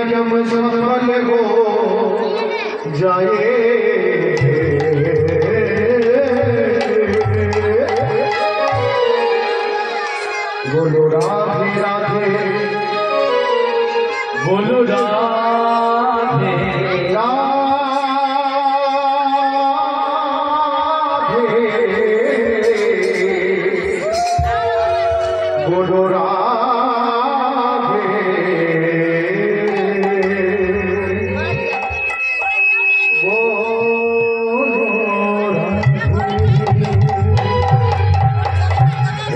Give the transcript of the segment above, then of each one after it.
जन्म सफल हो जाए। बोलो राधे राधे, बोलो राधे राधे, बोलो राधे,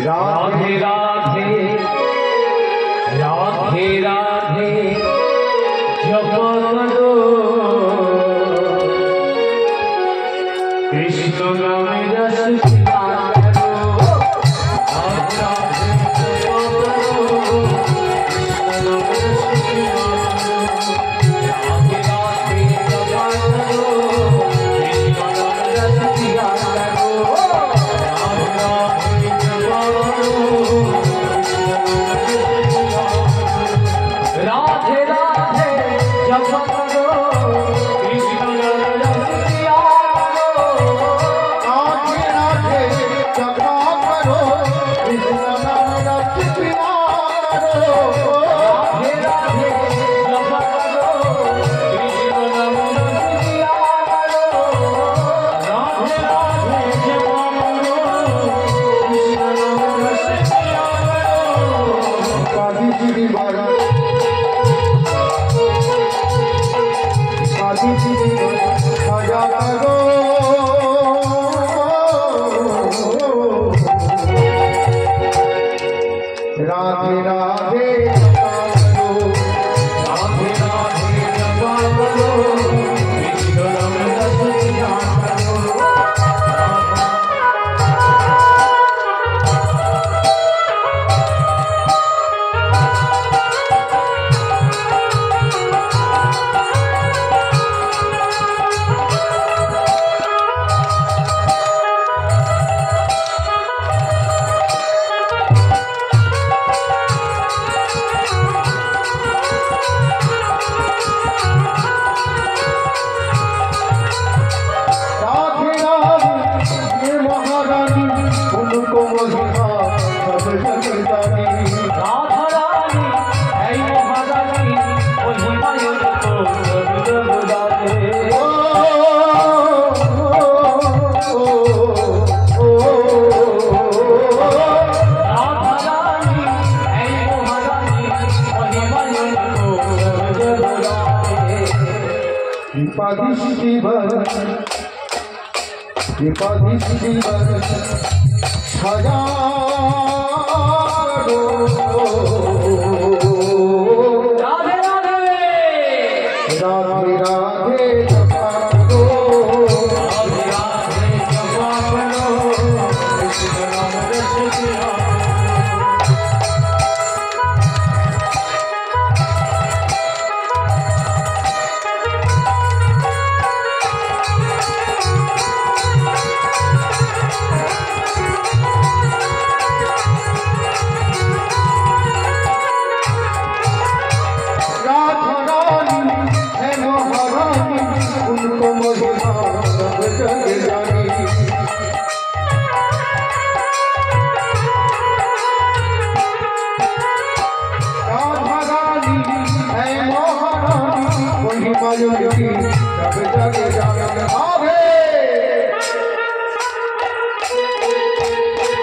राधे राधे राधे राधे जप करो कृष्ण नाम रस पिया करो। राधे राधे जप करो कृष्ण नाम रस पिया करो। राधे राधे जप करो कृष्ण नाम रस पिया करो। राधे राधे जप राधे राधे जप करो कृष्ण नाम रस पिया करो। राधे राधे जप करो कृष्ण नाम रस पिया करो। राधे राधे जप करो कृष्ण नाम रस पिया करो। राधे राधे जप करो कृष्ण नाम रस पिया करो। काली जी बारा भजा करो। राधे राधे जपा करो। राधे राधे जपा करो कृष्ण नाम रस पिया करो। सजा राधे राधे राधे राधे जपा करो। राधे राधे जपा करो कृष्ण नाम रस पिया।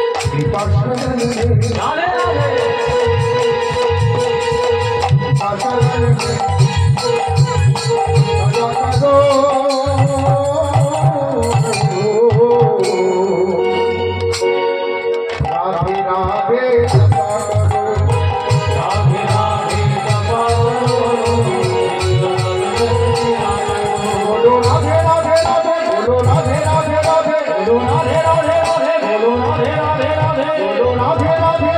राधे राधे